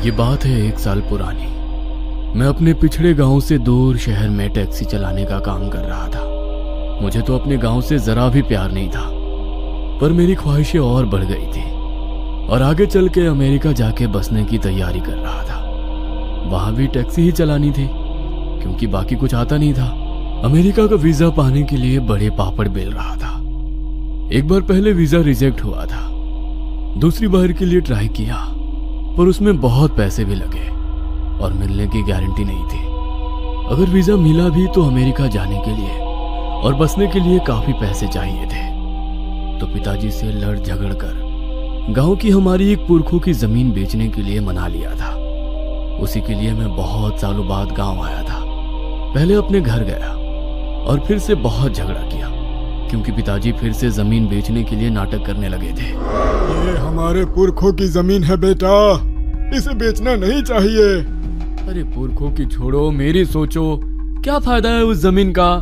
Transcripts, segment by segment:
ये बात है 1 साल पुरानी। मैं अपने पिछड़े गांव से दूर शहर में टैक्सी चलाने का काम कर रहा था। मुझे तो अपने गांव से जरा भी प्यार नहीं था, पर मेरी ख्वाहिशें और बढ़ गई थी और आगे चल के अमेरिका जाके बसने की तैयारी कर रहा था। वहां भी टैक्सी ही चलानी थी क्योंकि बाकी कुछ आता नहीं था। अमेरिका का वीजा पाने के लिए बड़े पापड़ बेल रहा था। एक बार पहले वीजा रिजेक्ट हुआ था, दूसरी बार के लिए ट्राई किया, पर उसमें बहुत पैसे भी लगे और मिलने की गारंटी नहीं थी। अगर वीजा मिला भी तो अमेरिका जाने के लिए और बसने के लिए काफी पैसे चाहिए थे। तो पिताजी से लड़ झगड़ कर गांव की हमारी एक पुरखों की जमीन बेचने के लिए मना लिया था। उसी के लिए मैं बहुत सालों बाद गांव आया था। पहले अपने घर गया और फिर से बहुत झगड़ा किया क्योंकि पिताजी फिर से जमीन बेचने के लिए नाटक करने लगे थे। ये हमारे पुरखों की जमीन है बेटा, इसे बेचना नहीं चाहिए। अरे पुरखों की छोड़ो, मेरी सोचो। क्या फायदा है उस जमीन का?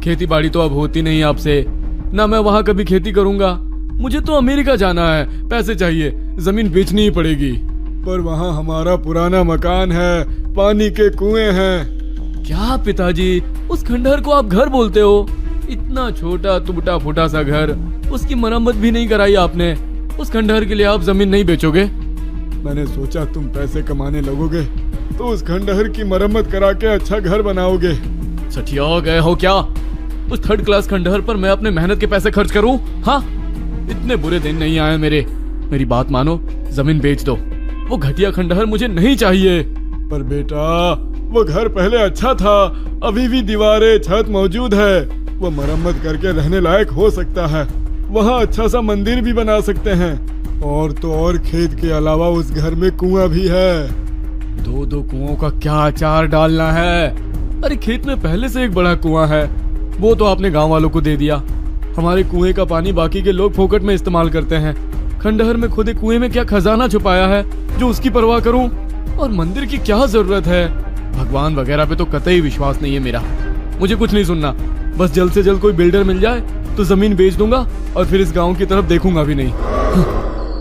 खेती बाड़ी तो अब होती नहीं आपसे, ना मैं वहां कभी खेती करूंगा। मुझे तो अमेरिका जाना है, पैसे चाहिए, जमीन बेचनी ही पड़ेगी। पर वहाँ हमारा पुराना मकान है, पानी के कुएं हैं। क्या पिताजी, उस खंडहर को आप घर बोलते हो? इतना छोटा टूटा फूटा सा घर, उसकी मरम्मत भी नहीं कराई आपने। उस खंडहर के लिए आप जमीन नहीं बेचोगे? मैंने सोचा तुम पैसे कमाने लगोगे तो उस खंडहर की मरम्मत करा के अच्छा घर बनाओगे। सठिया गए हो क्या? उस 3rd क्लास खंडहर पर मैं अपने मेहनत के पैसे खर्च करूं? हाँ, इतने बुरे दिन नहीं आए मेरे। मेरी बात मानो, जमीन बेच दो। वो घटिया खंडहर मुझे नहीं चाहिए। पर बेटा, वो घर पहले अच्छा था, अभी भी दीवारें छत मौजूद है। वो मरम्मत करके रहने लायक हो सकता है। वहाँ अच्छा सा मंदिर भी बना सकते हैं। और तो और खेत के अलावा उस घर में कुआं भी है। 2 कुओं का क्या अचार डालना है? अरे खेत में पहले से एक बड़ा कुआं है, वो तो आपने गांव वालों को दे दिया। हमारे कुएं का पानी बाकी के लोग फोकट में इस्तेमाल करते हैं। खंडहर में खुदे कुएं में क्या खजाना छुपाया है जो उसकी परवाह करूं? और मंदिर की क्या जरूरत है? भगवान वगैरह पे तो कतई विश्वास नहीं है मेरा। मुझे कुछ नहीं सुनना, बस जल्द से जल्द कोई बिल्डर मिल जाए तो जमीन बेच दूंगा और फिर इस गांव की तरफ देखूंगा भी नहीं।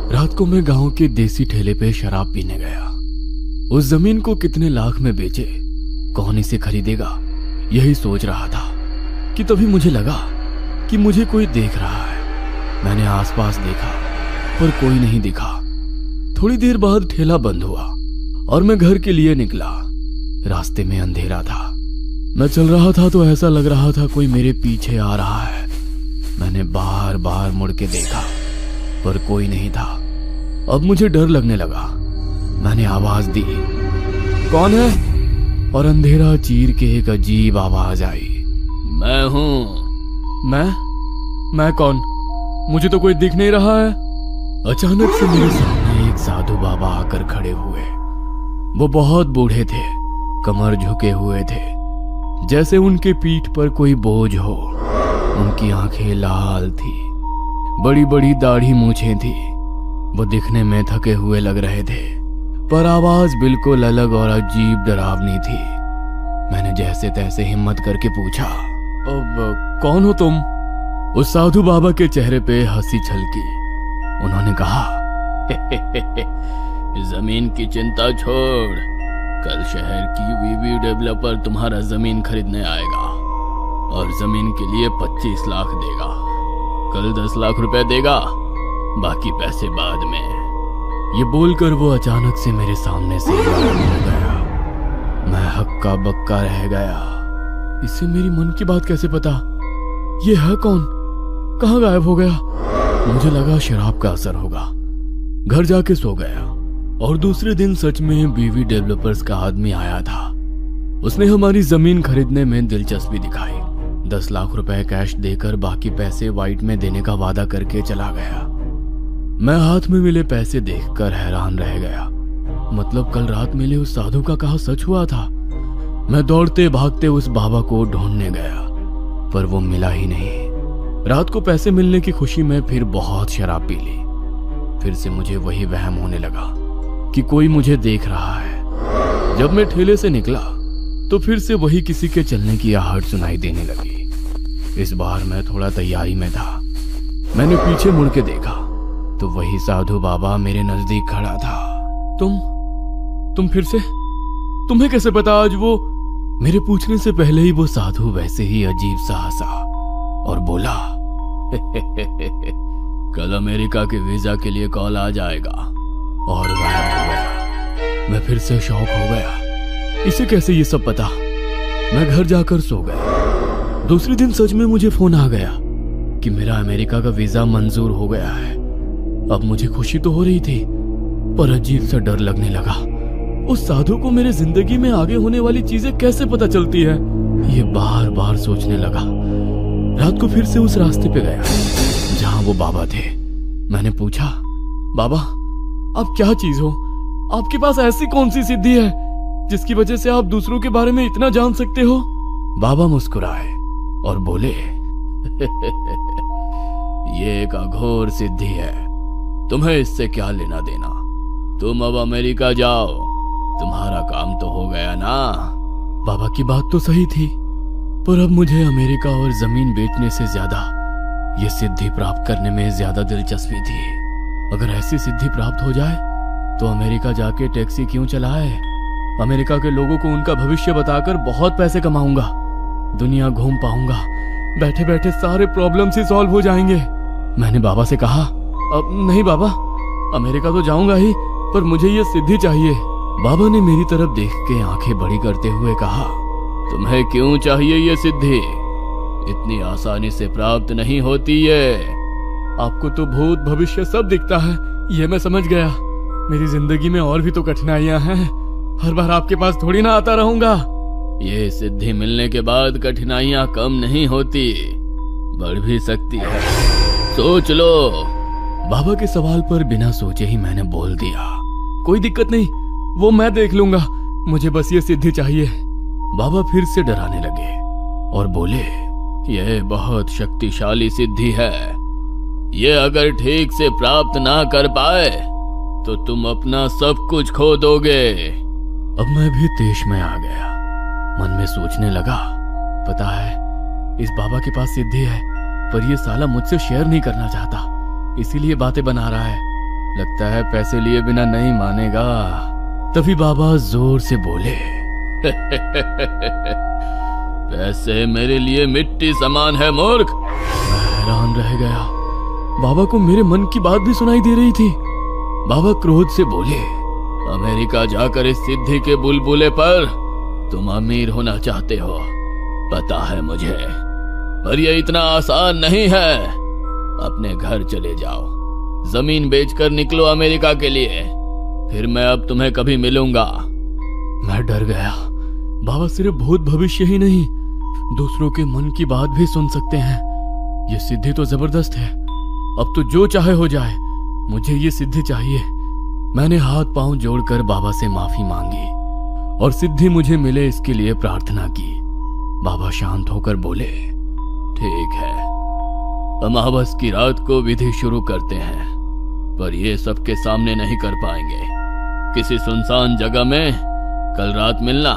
रात को मैं गांव के देसी ठेले पे शराब पीने गया। उस जमीन को कितने लाख में बेचे, कौन इसे खरीदेगा, यही सोच रहा था कि तभी मुझे लगा कि मुझे कोई देख रहा है। मैंने आसपास देखा पर कोई नहीं दिखा। थोड़ी देर बाद ठेला बंद हुआ और मैं घर के लिए निकला। रास्ते में अंधेरा था। मैं चल रहा था तो ऐसा लग रहा था कोई मेरे पीछे आ रहा है। मैंने बार बार मुड़ के देखा पर कोई नहीं था। अब मुझे डर लगने लगा। मैंने आवाज दी, कौन है? और अंधेरा चीर के एक अजीब आवाज आई, मैं हूं। मैं कौन? मुझे तो कोई दिख नहीं रहा है। अचानक से मेरे सामने एक साधु बाबा आकर खड़े हुए। वो बहुत बूढ़े थे, कमर झुके हुए थे, जैसे उनके पीठ पर कोई बोझ हो। उनकी आंखें लाल थी, बड़ी बड़ी दाढ़ी मूछें थी। वो दिखने में थके हुए लग रहे थे, पर आवाज बिल्कुल अलग और अजीब डरावनी थी। मैंने जैसे तैसे हिम्मत करके पूछा, अब कौन हो तुम? उस साधु बाबा के चेहरे पे हंसी छलकी। उन्होंने कहा, जमीन की चिंता छोड़, कल शहर की वीवी डेवलपर तुम्हारा जमीन खरीदने आएगा और जमीन के लिए 25 लाख देगा। कल 10 लाख रुपए देगा, बाकी पैसे बाद में। ये बोलकर वो अचानक से मेरे सामने से गायब हो गया। मैं हक्का बक्का रह गया। इससे मेरी मन की बात कैसे पता? ये है कौन? कहाँ गायब हो गया? मुझे लगा शराब का असर होगा। घर जाके सो गया और दूसरे दिन सच में बीवी डेवलपर्स का आदमी आया था। उसने हमारी जमीन खरीदने में दिलचस्पी दिखाई। 10 लाख रुपए कैश देकर बाकी पैसे वाइट में देने का वादा करके चला गया। मैं हाथ में मिले पैसे देखकर हैरान रह गया। मतलब कल रात मिले उस साधु का कहा सच हुआ था। मैं दौड़ते भागते उस बाबा को ढूंढने गया, पर वो मिला ही नहीं। रात को पैसे मिलने की खुशी में फिर बहुत शराब पी ली। फिर से मुझे वही वहम होने लगा कि कोई मुझे देख रहा है। जब मैं ठेले से निकला तो फिर से वही किसी के चलने की आहट सुनाई देने लगी। इस बार मैं थोड़ा तैयारी में था। मैंने पीछे मुड़ के देखा तो वही साधु बाबा मेरे नजदीक खड़ा था। तुम फिर से? तुम्हें कैसे पता आज वो? मेरे पूछने से पहले ही वो साधु वैसे ही अजीब सा हंसा और बोला, कल अमेरिका के वीजा के लिए कॉल आ जाएगा। और गायब हो गया। मैं फिर से शॉक हो गया। इसे कैसे ये सब पता? मैं घर जाकर सो गया। दूसरे दिन सच में मुझे फोन आ गया कि मेरा अमेरिका का वीजा मंजूर हो गया है। अब मुझे खुशी तो हो रही थी, पर अजीब सा डर लगने लगा। उस साधु को मेरे जिंदगी में आगे होने वाली चीजें कैसे पता चलती है, ये बार बार सोचने लगा। रात को फिर से उस रास्ते पे गया जहां वो बाबा थे। मैंने पूछा, बाबा आप क्या चीज हो? आपके पास ऐसी कौन सी सिद्धि है जिसकी वजह से आप दूसरों के बारे में इतना जान सकते हो? बाबा मुस्कुराए और बोले, ये एक अघोर सिद्धि है, तुम्हें इससे क्या लेना देना? तुम अब अमेरिका जाओ, तुम्हारा काम तो हो गया ना। बाबा की बात तो सही थी, पर अब मुझे अमेरिका और जमीन बेचने से ज्यादा ये सिद्धि प्राप्त करने में ज्यादा दिलचस्पी थी। अगर ऐसी सिद्धि प्राप्त हो जाए तो अमेरिका जाके टैक्सी क्यों चलाए? अमेरिका के लोगों को उनका भविष्य बताकर बहुत पैसे कमाऊंगा, दुनिया घूम पाऊंगा, बैठे बैठे सारे प्रॉब्लम्स ही सॉल्व हो जाएंगे। मैंने बाबा से कहा, अब नहीं बाबा, अमेरिका तो जाऊंगा ही, पर मुझे ये सिद्धि चाहिए। बाबा ने मेरी तरफ देख के आंखें बड़ी करते हुए कहा, तुम्हें क्यों चाहिए ये सिद्धि? इतनी आसानी से प्राप्त नहीं होती ये। आपको तो भूत भविष्य सब दिखता है, ये मैं समझ गया। मेरी जिंदगी में और भी तो कठिनाइयां हैं, हर बार आपके पास थोड़ी ना आता रहूंगा। ये सिद्धि मिलने के बाद कठिनाइयां कम नहीं होती, बढ़ भी सकती है, सोच लो। बाबा के सवाल पर बिना सोचे ही मैंने बोल दिया, कोई दिक्कत नहीं, वो मैं देख लूंगा, मुझे बस ये सिद्धि चाहिए। बाबा फिर से डराने लगे और बोले, यह बहुत शक्तिशाली सिद्धि है, ये अगर ठीक से प्राप्त ना कर पाए तो तुम अपना सब कुछ खो दोगे। अब मैं भी देश में आ गया। मन में सोचने लगा, पता है इस बाबा के पास सिद्धि है, पर ये साला मुझसे शेयर नहीं करना चाहता, इसीलिए बातें बना रहा है। लगता है पैसे लिए बिना नहीं मानेगा। तभी बाबा जोर से बोले, पैसे मेरे लिए मिट्टी समान है मूर्ख। मैं हैरान रह गया, बाबा को मेरे मन की बात भी सुनाई दे रही थी। बाबा क्रोध से बोले, अमेरिका जाकर इस सिद्धि के बुलबुले पर तुम अमीर होना चाहते हो, पता है मुझे, पर यह इतना आसान नहीं है। अपने घर चले जाओ, जमीन बेचकर निकलो अमेरिका के लिए, फिर मैं अब तुम्हें कभी मिलूंगा। मैं डर गया। बाबा सिर्फ भूत भविष्य ही नहीं, दूसरों के मन की बात भी सुन सकते हैं। ये सिद्धि तो जबरदस्त है, अब तो जो चाहे हो जाए, मुझे ये सिद्धि चाहिए। मैंने हाथ पांव जोड़कर बाबा से माफी मांगी और सिद्धि मुझे मिले इसके लिए प्रार्थना की। बाबा शांत होकर बोले, ठीक है, अमावस की रात को विधि शुरू करते हैं, पर ये सबके सामने नहीं कर पाएंगे। किसी सुनसान जगह में कल रात मिलना।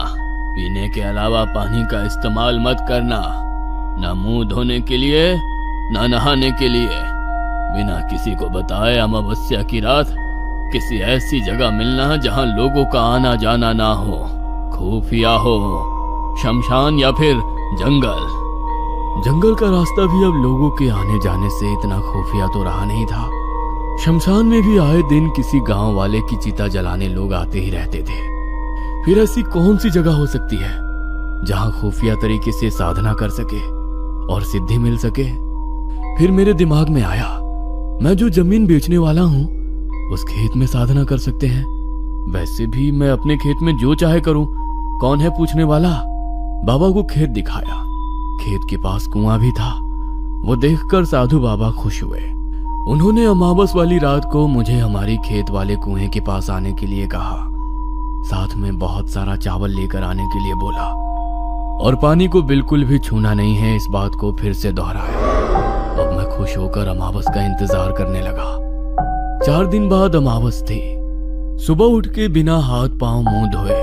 पीने के अलावा पानी का इस्तेमाल मत करना, ना मुंह धोने के लिए ना नहाने के लिए। बिना किसी को बताए अमावस्या की रात किसी ऐसी जगह मिलना जहां लोगों का आना जाना ना हो, खुफिया हो, शमशान या फिर जंगल। जंगल का रास्ता भी अब लोगों के आने जाने से इतना खुफिया तो रहा नहीं था। शमशान में भी आए दिन किसी गांव वाले की चिता जलाने लोग आते ही रहते थे। फिर ऐसी कौन सी जगह हो सकती है जहां खुफिया तरीके से साधना कर सके और सिद्धि मिल सके? फिर मेरे दिमाग में आया, मैं जो जमीन बेचने वाला हूं उस खेत में साधना कर सकते हैं। वैसे भी मैं अपने खेत में जो चाहे करूं, कौन है पूछने वाला। बाबा को खेत दिखाया, खेत के पास कुआं भी था। वो देखकर साधु बाबा खुश हुए। उन्होंने अमावस वाली रात को मुझे हमारी खेत वाले कुएं के पास आने के लिए कहा, साथ में बहुत सारा चावल लेकर आने के लिए बोला, और पानी को बिल्कुल भी छूना नहीं है, इस बात को फिर से दोहराया। अब मैं खुश होकर अमावस का इंतजार करने लगा। 4 दिन बाद अमावस थी। सुबह उठ के बिना हाथ पांव मुंह धोए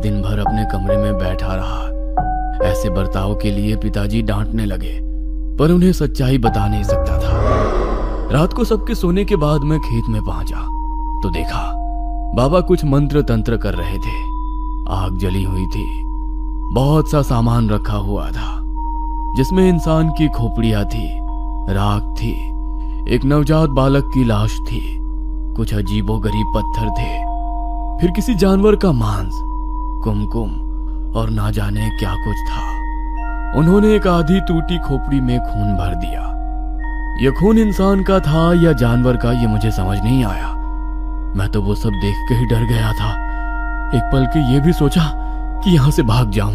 दिन भर अपने कमरे में बैठा रहा। ऐसे बर्ताव के लिए पिताजी डांटने लगे, पर उन्हें सच्चाई बता नहीं सकता था। रात को सबके सोने के बाद मैं खेत में पहुंचा तो देखा बाबा कुछ मंत्र तंत्र कर रहे थे। आग जली हुई थी, बहुत सा सामान रखा हुआ था जिसमें इंसान की खोपड़ियां थी, राख थी, एक नवजात बालक की लाश थी, कुछ अजीबोगरीब पत्थर थे, फिर किसी जानवर का मांस, कुमकुम और ना जाने क्या कुछ था। उन्होंने एक आधी टूटी खोपड़ी में खून भर दिया। यह खून इंसान का था या जानवर का, यह मुझे समझ नहीं आया। मैं तो वो सब देख के ही डर गया था। एक पल के ये भी सोचा कि यहां से भाग जाऊं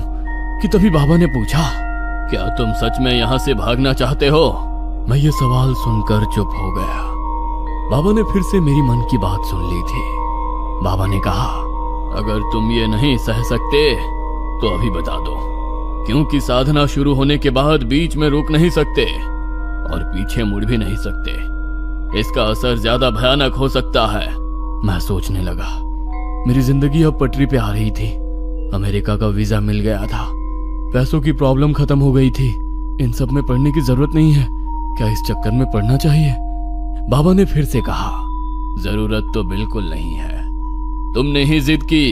कि तभी बाबा ने पूछा, क्या तुम सच में यहां से भागना चाहते हो? मैं ये सवाल सुनकर चुप हो गया। बाबा ने फिर से मेरी मन की बात सुन ली थी। बाबा ने कहा, अगर तुम ये नहीं सह सकते तो अभी बता दो, क्योंकि साधना शुरू होने के बाद बीच में रुक नहीं सकते और पीछे मुड़ भी नहीं सकते। इसका असर ज्यादा भयानक हो सकता है। मैं सोचने लगा, मेरी जिंदगी अब पटरी पे आ रही थी। अमेरिका का वीजा मिल गया था, पैसों की प्रॉब्लम खत्म हो गई थी। इन सब में पढ़ने की जरूरत नहीं है, क्या इस चक्कर में पढ़ना चाहिए? बाबा ने फिर से कहा, जरूरत तो बिल्कुल नहीं है, तुमने ही जिद की,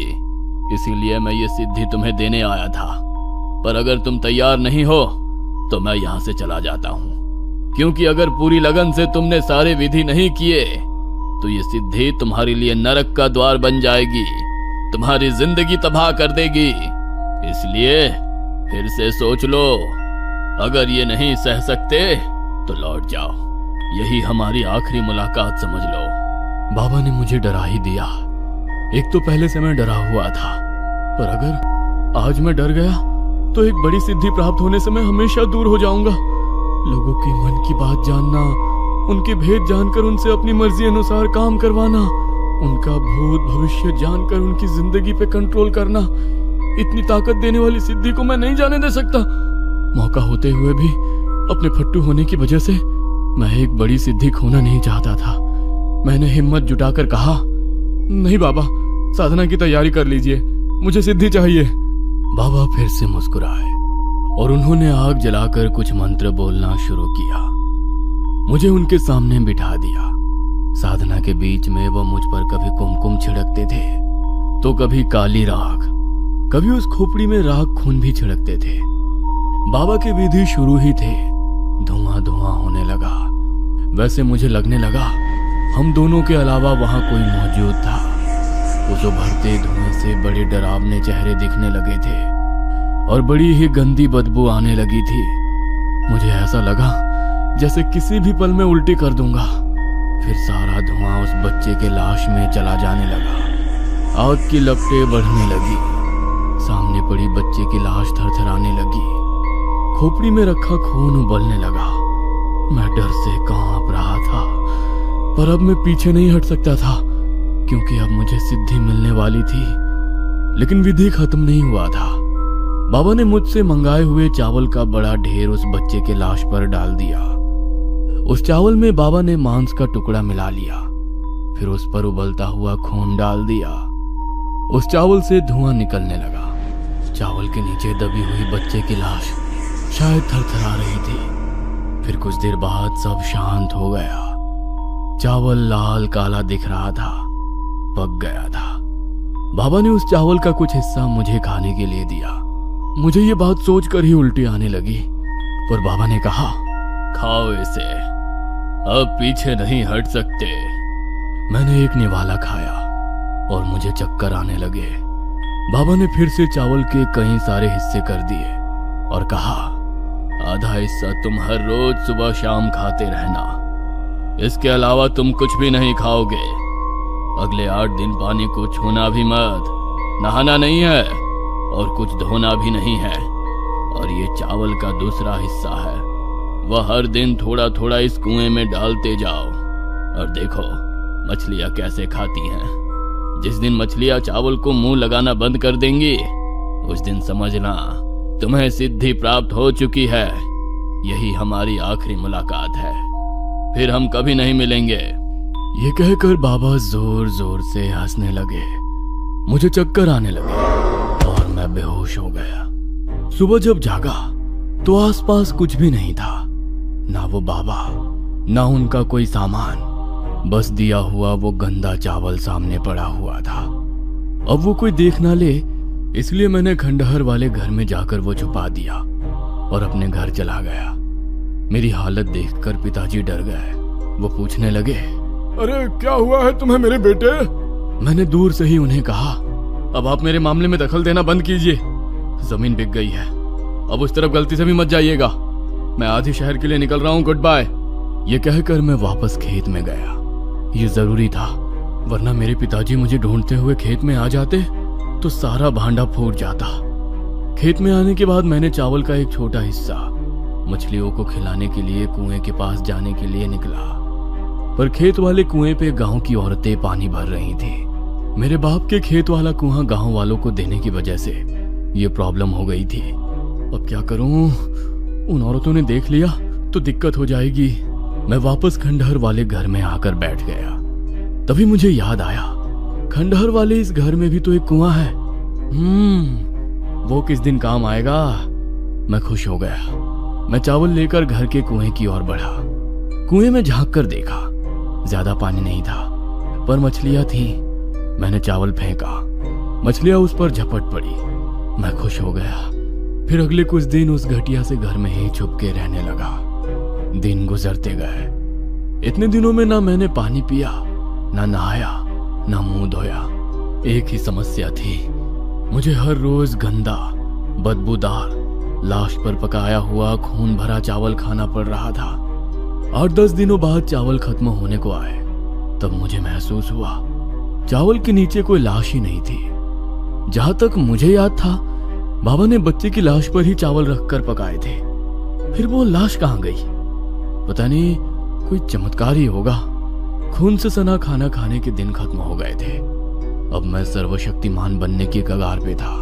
इसीलिए मैं ये सिद्धि तुम्हें देने आया था। पर अगर तुम तैयार नहीं हो तो मैं यहां से चला जाता हूं, क्योंकि अगर पूरी लगन से तुमने सारे विधि नहीं किए तो ये सिद्धि तुम्हारे लिए नरक का द्वार बन जाएगी, तुम्हारी जिंदगी तबाह कर देगी। इसलिए फिर से सोच लो, अगर ये नहीं सह सकते तो लौट जाओ, यही हमारी आखिरी मुलाकात समझ लो। बाबा ने मुझे डरा ही दिया। एक तो पहले से मैं डरा हुआ था, पर अगर आज मैं डर गया तो एक बड़ी सिद्धि प्राप्त होने से मैं हमेशा दूर हो जाऊंगा। लोगों के मन की बात जानना, उनके भेद जानकर उनसे अपनी मर्जी अनुसार काम करवाना, उनका भूत भविष्य जानकर उनकी जिंदगी पे कंट्रोल करना, इतनी ताकत देने वाली सिद्धि को मैं नहीं जाने दे सकता। मौका होते हुए भी अपने फट्टू होने की वजह से मैं एक बड़ी सिद्धि खोना नहीं चाहता था। मैंने हिम्मत जुटाकर कहा, नहीं बाबा, साधना की तैयारी कर लीजिए, मुझे सिद्धि चाहिए। बाबा फिर से मुस्कुराए और उन्होंने आग जलाकर कुछ मंत्र बोलना शुरू किया। मुझे उनके सामने बिठा दिया। साधना के बीच में वह मुझ पर कभी कुमकुम छिड़कते थे तो कभी काली राख, कभी उस खोपड़ी में राख खून भी छिड़कते थे। बाबा की विधि शुरू ही थे, धुआं धुआं होने लगा। वैसे मुझे लगने लगा हम दोनों के अलावा वहां कोई मौजूद था। उस उभरते धुएं से बड़े डरावने चेहरे दिखने लगे थे और बड़ी ही गंदी बदबू आने लगी थी। मुझे ऐसा लगा जैसे किसी भी पल में उल्टी कर दूंगा। फिर सारा धुआं उस बच्चे के लाश में चला जाने लगा। आग की लपटें बढ़ने लगी। सामने पड़ी बच्चे की लाश थरथराने लगी। खोपड़ी में रखा खून उबलने लगा। मैं डर से कांप रहा था, पर अब मैं पीछे नहीं हट सकता था, क्योंकि अब मुझे सिद्धि मिलने वाली थी। लेकिन विधि खत्म नहीं हुआ था। बाबा ने मुझसे मंगाए हुए चावल का बड़ा ढेर उस बच्चे के लाश पर डाल दिया। उस चावल में बाबा ने मांस का टुकड़ा मिला लिया, फिर उस पर उबलता हुआ खून डाल दिया। उस चावल से धुआं निकलने लगा। चावल के नीचे दबी हुई बच्चे की लाश शायद थरथरा रही थी। फिर कुछ देर बाद सब शांत हो गया। चावल लाल काला दिख रहा था, पक गया था। बाबा ने उस चावल का कुछ हिस्सा मुझे खाने के लिए दिया। मुझे ये बात सोचकर ही उल्टी आने लगी, पर बाबा ने कहा, खाओ इसे, अब पीछे नहीं हट सकते। मैंने एक निवाला खाया और मुझे चक्कर आने लगे। बाबा ने फिर से चावल के कई सारे हिस्से कर दिए और कहा, आधा हिस्सा तुम हर रोज सुबह शाम खाते रहना, इसके अलावा तुम कुछ भी नहीं खाओगे। अगले 8 दिन पानी को छूना भी मत, नहाना नहीं है और कुछ धोना भी नहीं है। और ये चावल का दूसरा हिस्सा है, वह हर दिन थोड़ा थोड़ा इस कुएं में डालते जाओ और देखो मछलियां कैसे खाती हैं। जिस दिन मछलियां चावल को मुंह लगाना बंद कर देंगी, उस दिन समझना तुम्हें सिद्धि प्राप्त हो चुकी है। यही हमारी आखिरी मुलाकात है, फिर हम कभी नहीं मिलेंगे। ये कहकर बाबा जोर जोर से हंसने लगे। मुझे चक्कर आने लगे और मैं बेहोश हो गया। सुबह जब जागा तो आसपास कुछ भी नहीं था, ना वो बाबा, ना उनका कोई सामान। बस दिया हुआ वो गंदा चावल सामने पड़ा हुआ था। अब वो कोई देख ना ले, इसलिए मैंने खंडहर वाले घर में जाकर वो छुपा दिया और अपने घर चला गया। मेरी हालत देखकर पिताजी डर गए। वो पूछने लगे, अरे क्या हुआ है तुम्हें मेरे बेटे? मैंने दूर से ही उन्हें कहा, अब आप मेरे मामले में दखल देना बंद कीजिए। जमीन बिक गई है, अब उस तरफ गलती से भी मत जाइएगा। मैं आधी शहर के लिए निकल रहा हूँ, गुड बाय। ये कहकर मैं वापस खेत में गया। ये जरूरी था, वरना मेरे पिताजी मुझे ढूंढते हुए खेत में आ जाते तो सारा भांडा फूट जाता। खेत में आने के बाद मैंने चावल का एक छोटा हिस्सा मछलियों को खिलाने के लिए कुएं के पास जाने के लिए निकला, पर खेत वाले कुएं पे गांव की औरतें पानी भर रही थी। मेरे बाप के खेत वाला कुआं गांव वालों को देने की वजह से ये प्रॉब्लम हो गई थी। अब क्या करूं? उन औरतों ने देख लिया तो दिक्कत हो जाएगी। मैं वापस खंडहर वाले घर में आकर बैठ गया। तभी मुझे याद आया, खंडहर वाले इस घर में भी तो एक कुआं है। वो किस दिन काम आएगा। मैं खुश हो गया। मैं चावल लेकर घर के कुएं की ओर बढ़ा। कुएं में झांक कर देखा, ज्यादा पानी नहीं था, पर मछलियां थीं। मैंने चावल फेंका, मछलियां उस पर झपट पड़ी। मैं खुश हो गया। फिर अगले कुछ दिन उस घटिया से घर में ही छुप के रहने लगा। दिन गुजरते गए। इतने दिनों में ना मैंने पानी पिया, ना नहाया, ना मुंह धोया। एक ही समस्या थी, मुझे हर रोज गंदा, बदबूदार, लाश पर पकाया हुआ खून भरा चावल खाना पड़ रहा था। 8-10 दिनों बाद चावल खत्म होने को आए, तब मुझे महसूस हुआ चावल के नीचे कोई लाश ही नहीं थी। जहां तक मुझे याद था, बाबा ने बच्चे की लाश पर ही चावल रखकर पकाए थे। फिर वो लाश कहां गई? पता नहीं, कोई चमत्कार ही होगा। खून से सना खाना खाने के दिन खत्म हो गए थे। अब मैं सर्वशक्तिमान बनने की कगार पे था।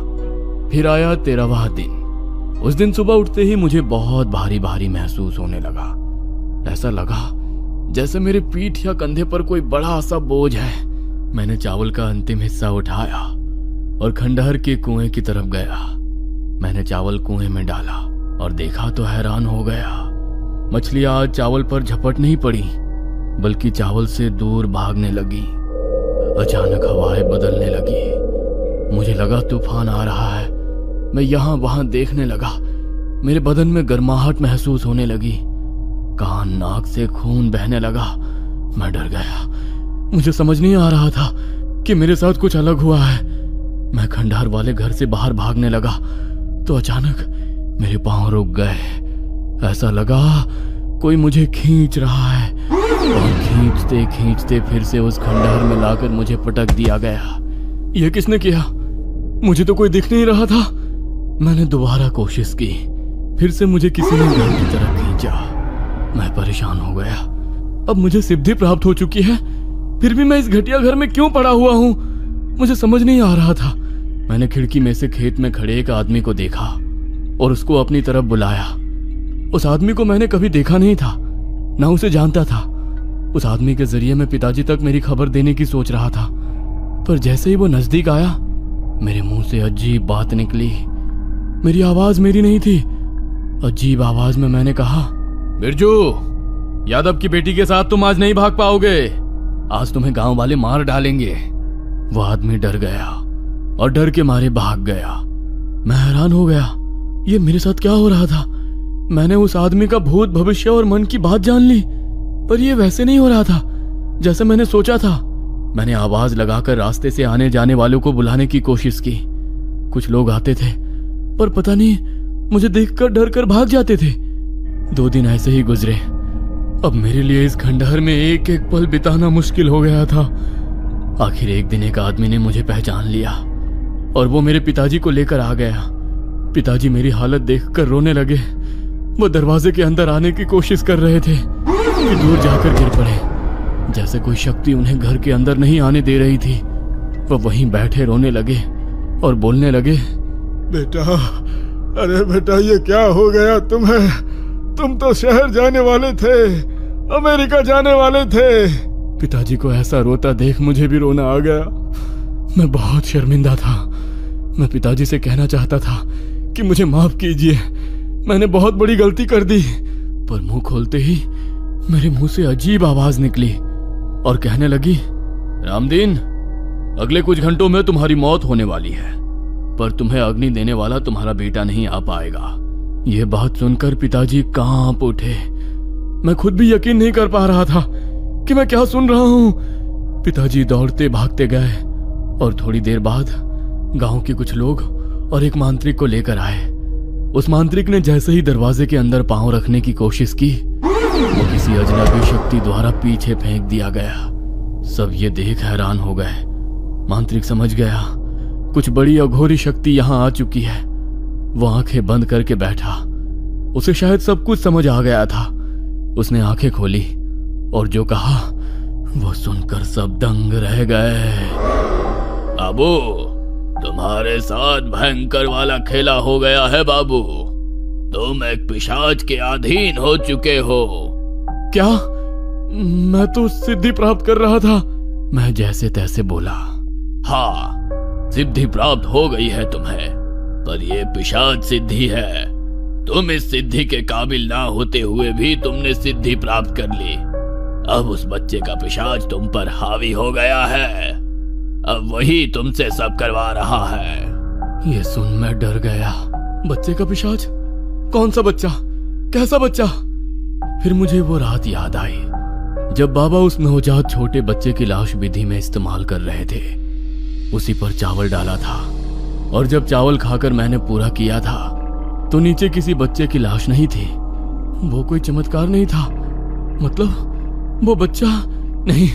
फिर आया 13वां दिन। उस दिन सुबह उठते ही मुझे बहुत भारी भारी महसूस होने लगा। ऐसा लगा जैसे मेरे पीठ या कंधे पर कोई बड़ा सा बोझ है। मैंने चावल का अंतिम हिस्सा उठाया और खंडहर के कुएं की तरफ गया। मैंने चावल कुएं में डाला और देखा तो हैरान हो गया। मछलियां आज चावल पर झपट नहीं पड़ी, बल्कि चावल से दूर भागने लगी। अचानक हवाएं बदलने लगी। मुझे लगा तूफान आ रहा है। मैं यहां वहां देखने लगा। मेरे बदन में गर्माहट महसूस होने लगी। कान नाक से खून बहने लगा। मैं डर गया। मुझे समझ नहीं आ रहा था कि मेरे साथ कुछ अलग हुआ है। मैं खंडहर वाले घर से बाहर भागने लगा तो अचानक मेरे पांव रुक गए। ऐसा लगा कोई मुझे खींच रहा है और खींचते खींचते फिर से उस खंडहर में लाकर मुझे पटक दिया गया। यह किसने किया? मुझे तो कोई दिख नहीं रहा था। मैंने दोबारा कोशिश की। फिर से मुझे किसी ने घर की तरफ खींचा। मैं परेशान हो गया। अब मुझे सिद्धि प्राप्त हो चुकी है, फिर भी मैं इस घटिया घर में क्यों पड़ा हुआ हूँ? मुझे समझ नहीं आ रहा था। मैंने खिड़की में से खेत में खड़े एक आदमी को देखा और उसको अपनी तरफ बुलाया। उस आदमी को मैंने कभी देखा नहीं था, ना उसे जानता था। उस आदमी के जरिए मैं पिताजी तक मेरी खबर देने की सोच रहा था, पर जैसे ही वो नजदीक आया, मेरे मुंह से अजीब बात निकली। मेरी आवाज मेरी नहीं थी। अजीब आवाज में मैंने कहा, बिरजू, यादव की बेटी के साथ तुम आज नहीं भाग पाओगे। आज तुम्हें गांव वाले मार डालेंगे। वो आदमी डर गया और डर के मारे भाग गया। मैं हैरान हो गया, ये मेरे साथ क्या हो रहा था? मैंने उस आदमी का भूत, भविष्य और मन की बात जान ली, पर यह वैसे नहीं हो रहा था जैसे मैंने सोचा था। मैंने आवाज लगाकर रास्ते से आने जाने वालों को बुलाने की कोशिश की। कुछ लोग आते थे, पर पता नहीं मुझे देखकर डर कर भाग जाते थे। 2 दिन ऐसे ही गुजरे। अब मेरे लिए इस खंडहर में एक एक पल बिताना मुश्किल हो गया था। आखिर एक दिन एक आदमी ने मुझे पहचान लिया और वो मेरे पिताजी को लेकर आ गया। पिताजी मेरी हालत देखकर रोने लगे। वो दरवाजे के अंदर आने की कोशिश कर रहे थे कि दूर जाकर गिर पड़े। जैसे कोई शक्ति उन्हें घर के अंदर नहीं आने दे रही थी। वो वहीं बैठे रोने लगे और बोलने लगे, बेटा, अरे बेटा, ये क्या हो गया तुम्हें? तुम तो शहर जाने वाले थे, अमेरिका जाने वाले थे। पिताजी को ऐसा रोता देख मुझे भी रोना आ गया। मैं बहुत शर्मिंदा था। मैं पिताजी से कहना चाहता था कि मुझे माफ कीजिए, मैंने बहुत बड़ी गलती कर दी। पर मुंह खोलते ही मेरे मुंह से अजीब आवाज निकली। और कहने लगी, रामदीन, अगले कुछ घंटों में तुम्हारी मौत होने वाली है, पर तुम्हें अग्नि देने वाला तुम्हारा बेटा नहीं आ पाएगा। यह बात सुनकर पिताजी कांप उठे। मैं खुद भी यकीन नहीं कर पा रहा था कि मैं क्या सुन रहा हूं। पिताजी दौड़ते भागते गए और थोड़ी देर बाद गांव के कुछ लोग और एक मांत्रिक को लेकर आए। उस मांत्रिक ने जैसे ही दरवाजे के अंदर पांव रखने की कोशिश की, वो किसी अजनबी शक्ति द्वारा पीछे फेंक दिया गया। सब ये देख हैरान हो गए। मांत्रिक समझ गया कुछ बड़ी अघोरी शक्ति यहां आ चुकी है। वो आंखें बंद करके बैठा। उसे शायद सब कुछ समझ आ गया था। उसने आंखें खोली और जो कहा वो सुनकर सब दंग रह गए। बाबू, तुम्हारे साथ भयंकर वाला खेला हो गया है बाबू। तुम एक पिशाच के अधीन हो चुके हो। क्या? मैं तो सिद्धि प्राप्त कर रहा था। मैं जैसे तैसे बोला। हाँ, सिद्धि प्राप्त हो गई है तुम्हें, पर यह पिशाच सिद्धि है। तुम इस सिद्धि के काबिल ना होते हुए भी तुमने सिद्धि प्राप्त कर ली। अब उस बच्चे का पिशाच तुम पर हावी हो गया है। अब वही तुमसे सब करवा रहा है। ये सुन मैं डर गया। बच्चे का पिशाच? कौन सा बच्चा? कैसा बच्चा? फिर मुझे वो रात याद आई जब बाबा उस नवजात छोटे बच्चे की लाश विधि में इस्तेमाल कर रहे थे। उसी पर चावल डाला था और जब चावल खाकर मैंने पूरा किया था तो नीचे किसी बच्चे की लाश नहीं थी। वो कोई चमत्कार नहीं था? मतलब वो बच्चा? नहीं,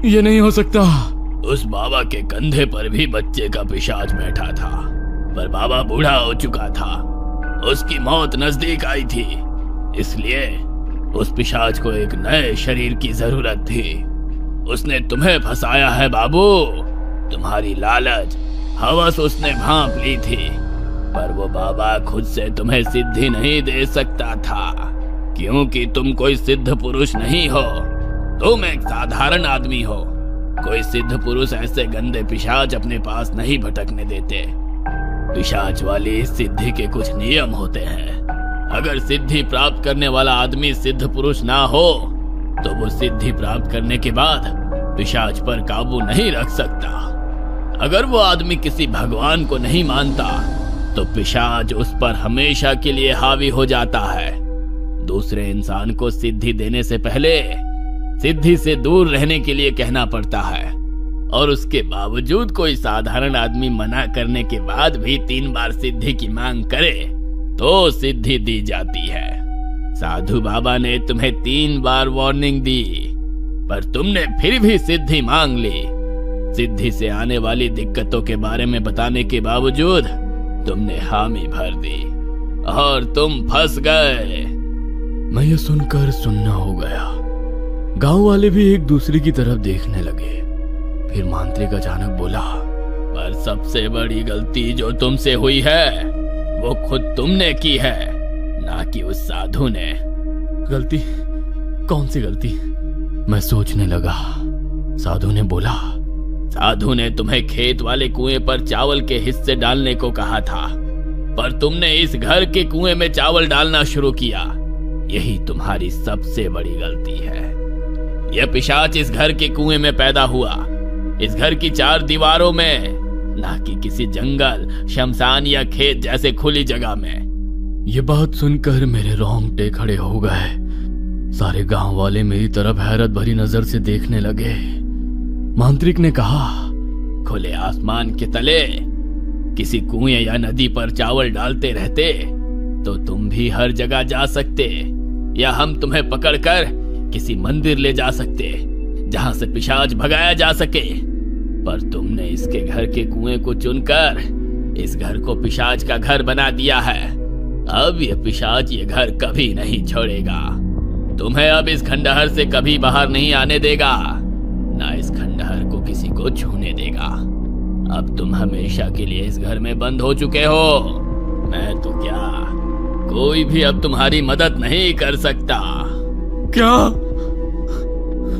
ये नहीं हो सकता। उस बाबा के कंधे पर भी बच्चे का पिशाच बैठा था, पर बाबा बूढ़ा हो चुका था। उसकी मौत नजदीक आई थी, इसलिए उस पिशाच को एक नए शरीर की जरूरत थी। उसने तुम्हें फंसाया है बाबू। तुम्हारी लालच, हवस उसने भांप ली थी, पर वो बाबा खुद से तुम्हें सिद्धि नहीं दे सकता था, क्योंकि तुम कोई सिद्ध पुरुष नहीं हो। तुम एक साधारण आदमी हो। कोई सिद्ध पुरुष ऐसे गंदे पिशाच अपने पास नहीं भटकने देते। पिशाच वाली सिद्धि के कुछ नियम होते हैं। अगर सिद्धि प्राप्त करने वाला आदमी सिद्ध पुरुष ना हो तो वो सिद्धि प्राप्त करने के बाद पिशाच पर काबू नहीं रख सकता। अगर वो आदमी किसी भगवान को नहीं मानता तो पिशाच उस पर हमेशा के लिए हावी हो जाता है। दूसरे इंसान को सिद्धि देने से पहले सिद्धि से दूर रहने के लिए कहना पड़ता है, और उसके बावजूद कोई साधारण आदमी मना करने के बाद भी 3 बार सिद्धि की मांग करे तो सिद्धि दी जाती है। साधु बाबा ने तुम्हें 3 बार वार्निंग दी, पर तुमने फिर भी सिद्धि मांग ली। सिद्धि से आने वाली दिक्कतों के बारे में बताने के बावजूद तुमने हामी भर दी और तुम फंस गए। मैं ये सुनकर सुन्ना हो गया। गांव वाले भी एक दूसरे की तरफ देखने लगे। फिर मांत्रिक अचानक बोला, पर सबसे बड़ी गलती जो तुमसे हुई है वो खुद तुमने की है, ना कि उस साधु ने। गलती? कौन सी गलती? मैं सोचने लगा। साधु ने बोला, साधु ने तुम्हें खेत वाले कुएं पर चावल के हिस्से डालने को कहा था, पर तुमने इस घर के कुएं में चावल डालना शुरू किया। यही तुम्हारी सबसे बड़ी गलती है। यह पिशाच इस घर के कुएं में पैदा हुआ, इस घर की 4 दीवारों में, ना कि किसी जंगल, शमशान या खेत जैसे खुली जगह में। ये बात सुनकर मेरे रोंगटे खड़े हो गए। सारे गांव वाले मेरी तरफ हैरत भरी नजर से देखने लगे। मांत्रिक ने कहा, खुले आसमान के तले किसी कुएं या नदी पर चावल डालते रहते तो तुम भी हर जगह जा सकते, या हम तुम्हें पकड़कर किसी मंदिर ले जा सकते जहां से पिशाच भगाया जा सके। पर तुमने इसके घर के कुएं को चुनकर इस घर को पिशाच का घर बना दिया है। अब ये पिशाच ये घर कभी नहीं छोड़ेगा। तुम्हें अब इस खंडहर से कभी बाहर नहीं आने देगा, ना इस खंडहर को किसी को छूने देगा। अब तुम हमेशा के लिए इस घर में बंद हो चुके हो। मैं तो क्या, कोई भी अब तुम्हारी मदद नहीं कर सकता। क्या?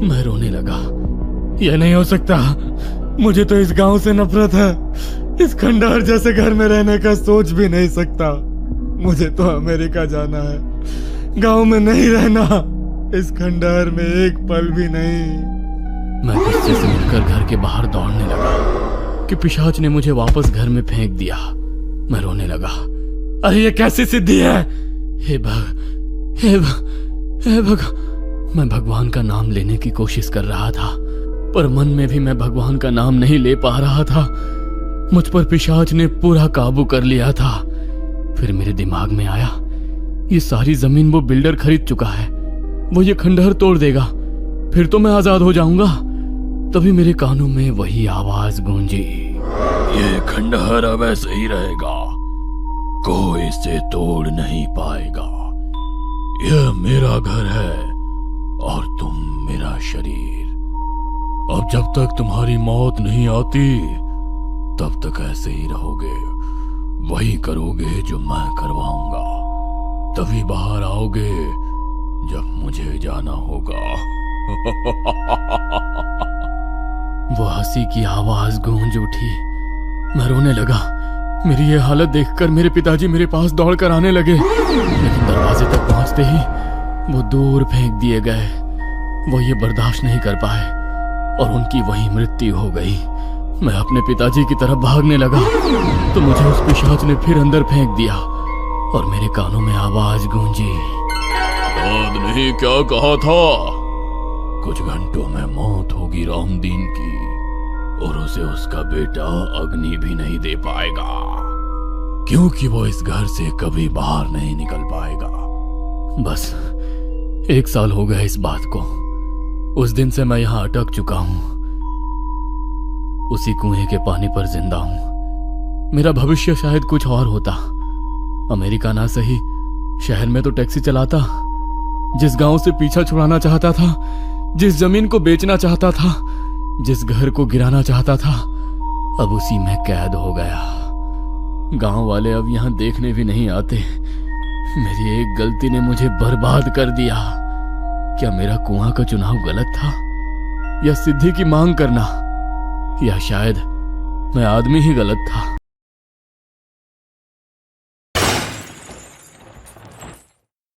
मैं रोने लगा। यह नहीं हो सकता। मुझे तो इस गांव से नफरत है। इस खंडहर जैसे घर में रहने का सोच भी नहीं सकता। मुझे तो अमेरिका जाना है, गांव में नहीं रहना। इस खंडहर में एक पल भी नहीं। मैं गुस्से से उठकर घर के बाहर दौड़ने लगा कि पिशाच ने मुझे वापस घर में फेंक दिया। मैं रोने लगा, अरे ये कैसी सिद्धि है? हे भग, मैं भगवान का नाम लेने की कोशिश कर रहा था, पर मन में भी मैं भगवान का नाम नहीं ले पा रहा था। मुझ पर पिशाच ने पूरा काबू कर लिया था। फिर मेरे दिमाग में आया, ये सारी जमीन वो बिल्डर खरीद चुका है, वो ये खंडहर तोड़ देगा, फिर तो मैं आजाद हो जाऊंगा। तभी मेरे कानों में वही आवाज गूंजी, ये खंडहर अब ऐसे ही रहेगा, कोई इसे तोड़ नहीं पाएगा। यह मेरा घर है और तुम मेरा शरीर। अब जब तक तुम्हारी मौत नहीं आती तब तक ऐसे ही रहोगे, वही करोगे जो मैं करवाऊंगा। तभी बाहर आओगे जब मुझे जाना होगा। वो हंसी की आवाज गूंज उठी। मैं रोने लगा। मेरी ये हालत देखकर मेरे पिताजी मेरे पास दौड़कर आने लगे, लेकिन दरवाजे तक पहुंचते ही वो दूर फेंक दिए गए। वो ये बर्दाश्त नहीं कर पाए और उनकी वही मृत्यु हो गई। मैं अपने पिताजी की तरफ भागने लगा तो मुझे उस पिशाच ने फिर अंदर फेंक दिया और मेरे कानों में आवाज गूंजी, याद नहीं क्या कहा था? कुछ घंटों में मौत होगी रामदीन की और उसे उसका बेटा अग्नि भी नहीं दे पाएगा, क्योंकि वो इस घर से कभी बाहर नहीं निकल पाएगा। बस 1 साल हो गया इस बात को। उस दिन से मैं यहां अटक चुका हूं, उसी कुएं के पानी पर जिंदा हूं। मेरा भविष्य शायद कुछ और होता। अमेरिका ना सही, शहर में तो टैक्सी चलाता। जिस गांव से पीछा छुड़ाना चाहता था, जिस जमीन को बेचना चाहता था, जिस घर को गिराना चाहता था, अब उसी में कैद हो गया। गांव वाले अब यहां देखने भी नहीं आते। मेरी एक गलती ने मुझे बर्बाद कर दिया। क्या मेरा कुआं का चुनाव गलत था, या सिद्धि की मांग करना, या शायद मैं आदमी ही गलत था?